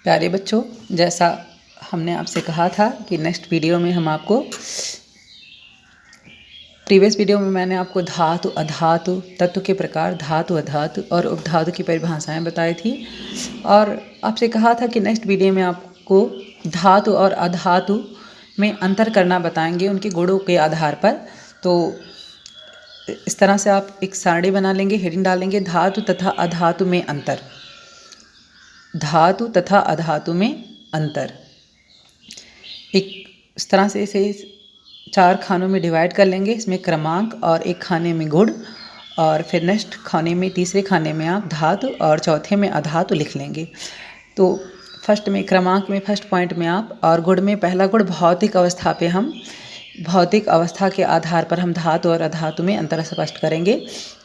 प्यारे बच्चों, जैसा हमने आपसे कहा था कि नेक्स्ट वीडियो में हम आपको प्रीवियस वीडियो में मैंने आपको धातु, अधातु, तत्व के प्रकार, धातु, अधातु और उपधातु की परिभाषाएं बताई थी और आपसे कहा था कि नेक्स्ट वीडियो में आपको धातु और अधातु में अंतर करना बताएंगे उनके गुणों के आधार पर। तो इस तरह से आप एक सारणी बना लेंगे, हेडिंग डालेंगे धातु तथा अधातु में अंतर, धातु तथा अधातु में अंतर। एक इस तरह से इसे 4 खानों में डिवाइड कर लेंगे, इसमें क्रमांक और एक खाने में गुण और फिर नेक्स्ट खाने में, तीसरे खाने में आप धातु और चौथे में अधातु लिख लेंगे। तो फर्स्ट में क्रमांक में फर्स्ट पॉइंट में आप और गुण में पहला गुण भौतिक अवस्था पे हम भौतिक अवस्था के आधार पर हम धातु और अधातु में अंतर स्पष्ट करेंगे।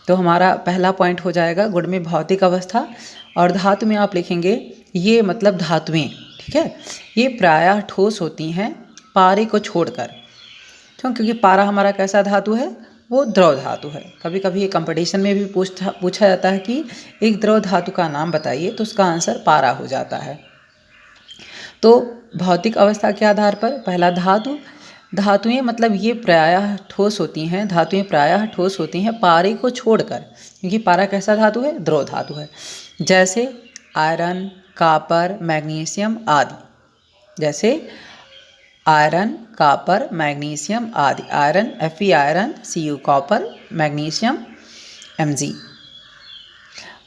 तो हमारा पहला पॉइंट हो जाएगा गुण में भौतिक अवस्था और धातु में आप लिखेंगे ये मतलब धातुएं, ठीक है, ये प्रायः ठोस होती हैं पारे को छोड़कर। क्योंकि पारा हमारा कैसा धातु है, वो द्रव धातु है। कभी कभी ये कंपटीशन में भी पूछा जाता है कि एक द्रव धातु का नाम बताइए, तो उसका आंसर पारा हो जाता है। तो भौतिक अवस्था के आधार पर पहला धातुएं मतलब ये प्रायः ठोस होती हैं, धातुएं प्रायः ठोस होती हैं पारे को छोड़कर, क्योंकि पारा कैसा धातु है, द्रव धातु है। जैसे आयरन, कॉपर, मैग्नीशियम आदि। जैसे आयरन, कॉपर, मैग्नीशियम आदि। Iron Fe iron, Cu copper, magnesium Mg।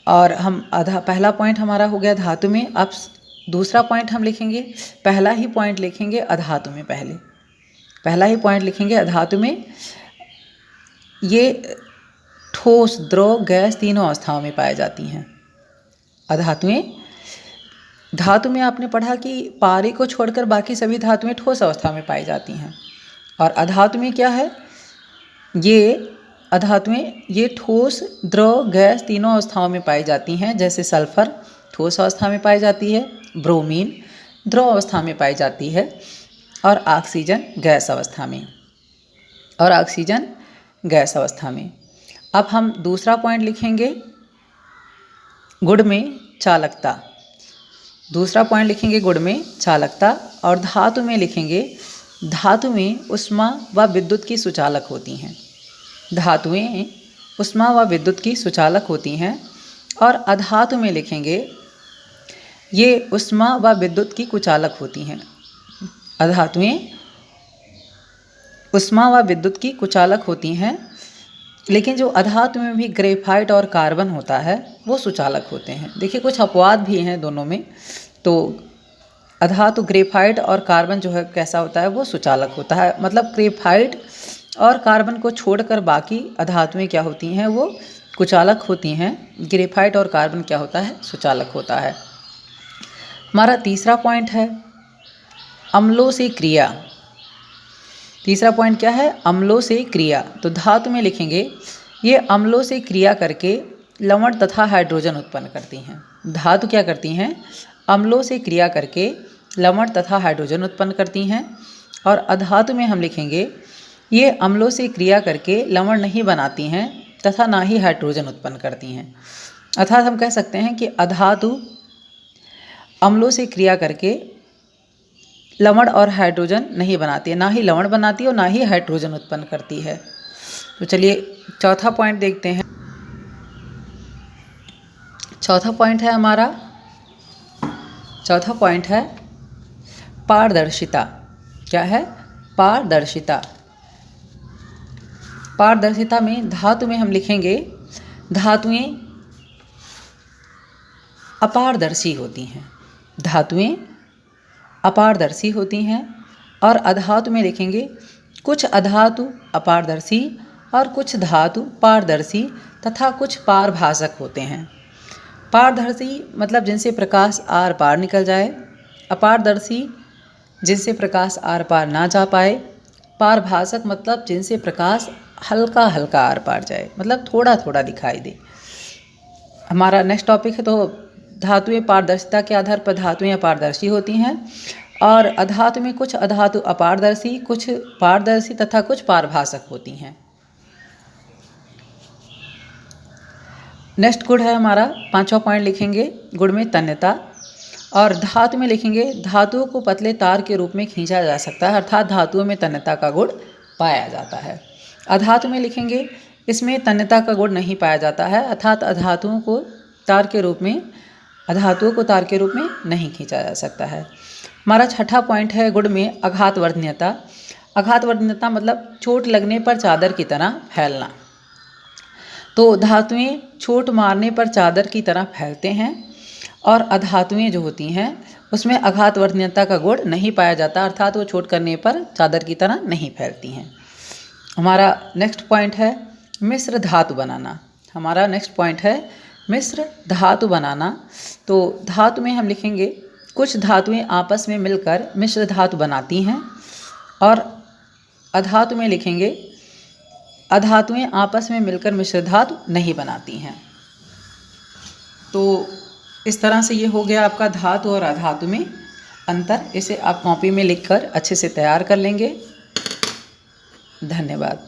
और हम पहला पॉइंट हमारा हो गया धातु में। अब दूसरा पॉइंट हम लिखेंगे, पहला ही पॉइंट लिखेंगे अधातु में। पहला ही पॉइंट लिखेंगे अधातु में। ये ठोस, द्रव, गैस तीनों अवस्थाओं में पाई जाती हैं अधातुएं। धातु में आपने पढ़ा कि पारे को छोड़कर बाकी सभी धातुएं ठोस अवस्था में पाई जाती हैं। और अधातु में क्या है, ये अधातुएं ये ठोस, द्रव, गैस तीनों अवस्थाओं में पाई जाती हैं। जैसे सल्फर ठोस अवस्था में पाई जाती है, ब्रोमीन द्रव अवस्था में पाई जाती है और ऑक्सीजन गैस अवस्था में, अब हम दूसरा पॉइंट लिखेंगे गुण में चालकता। दूसरा पॉइंट लिखेंगे गुण में चालकता और धातु में लिखेंगे धातु में ऊष्मा व विद्युत की सुचालक होती हैं। धातुएं ऊष्मा व विद्युत की सुचालक होती हैं। और अधातु में लिखेंगे ये ऊष्मा व विद्युत की कुचालक होती हैं। अधातुएं ऊष्मा व विद्युत की कुचालक होती हैं, लेकिन जो अधातु में भी ग्रेफाइट और कार्बन होता है वो सुचालक होते हैं। देखिए कुछ अपवाद भी हैं दोनों में। तो अधातु ग्रेफाइट और कार्बन जो है कैसा होता है, वो सुचालक होता है। मतलब ग्रेफाइट और कार्बन को छोड़कर बाकी अधातुएं क्या होती हैं, वो कुचालक होती हैं। ग्रेफाइट और कार्बन क्या होता है, सुचालक होता है। हमारा तीसरा पॉइंट है अम्लों से क्रिया। तीसरा पॉइंट क्या है, अम्लों से क्रिया। तो धातु में लिखेंगे ये अम्लों से क्रिया करके लवण तथा हाइड्रोजन उत्पन्न करती हैं। धातु क्या करती हैं, अम्लों से क्रिया करके लवण तथा हाइड्रोजन उत्पन्न करती हैं। और अधातु में हम लिखेंगे ये अम्लों से क्रिया करके लवण नहीं बनाती हैं तथा ना ही हाइड्रोजन उत्पन्न करती हैं। अर्थात हम कह सकते हैं कि अधातु अम्लों से क्रिया करके लवण और हाइड्रोजन नहीं बनाती है, ना ही लवण बनाती है और ना ही हाइड्रोजन उत्पन्न करती है। तो चलिए चौथा पॉइंट देखते हैं। चौथा पॉइंट है हमारा, चौथा पॉइंट है पारदर्शिता। क्या है, पारदर्शिता। पारदर्शिता में धातु में हम लिखेंगे धातुएं अपारदर्शी होती हैं। धातुएं अपारदर्शी होती हैं। और अधातु में लिखेंगे कुछ अधातु अपारदर्शी और कुछ धातु पारदर्शी तथा कुछ पारभासक होते हैं। पारदर्शी मतलब जिनसे प्रकाश आर पार निकल जाए, अपारदर्शी जिनसे प्रकाश आर पार ना जा पाए, पारभासक मतलब जिनसे प्रकाश हल्का हल्का आर पार जाए, मतलब थोड़ा थोड़ा दिखाई दे। हमारा नेक्स्ट टॉपिक है। तो धातुएं पारदर्शिता के आधार पर धातुएं अपारदर्शी होती हैं और अधातु में कुछ अधातु अपारदर्शी, कुछ पारदर्शी तथा कुछ पारभासक होती हैं। नेक्स्ट गुण है हमारा, पांचवा पॉइंट लिखेंगे गुण में तन्यता। और धातु में लिखेंगे धातुओं को पतले तार के रूप में खींचा जा सकता है, अर्थात धातुओं में तन्यता का गुण पाया जाता है। अधातु में लिखेंगे इसमें तन्यता का गुण नहीं पाया जाता है, अर्थात अधातुओं को तार के रूप में नहीं खींचा जा सकता है। हमारा छठा पॉइंट है गुण में आघातवर्धनीयता। आघातवर्धनीयता मतलब चोट लगने पर चादर की तरह फैलना। तो धातुएं चोट मारने पर चादर की तरह फैलते हैं और अधातुएं जो होती हैं उसमें आघातवर्धनीयता का गुण नहीं पाया जाता, अर्थात वो चोट करने पर चादर की तरह नहीं फैलती हैं। हमारा नेक्स्ट पॉइंट है मिश्र धातु बनाना। हमारा नेक्स्ट पॉइंट है मिश्र धातु बनाना। तो धातु में हम लिखेंगे कुछ धातुएं आपस में मिलकर मिश्र धातु बनाती हैं और अधातु में लिखेंगे अधातुएं आपस में मिलकर मिश्र धातु नहीं बनाती हैं। तो इस तरह से ये हो गया आपका धातु और अधातु में अंतर। इसे आप कॉपी में लिखकर अच्छे से तैयार कर लेंगे। धन्यवाद।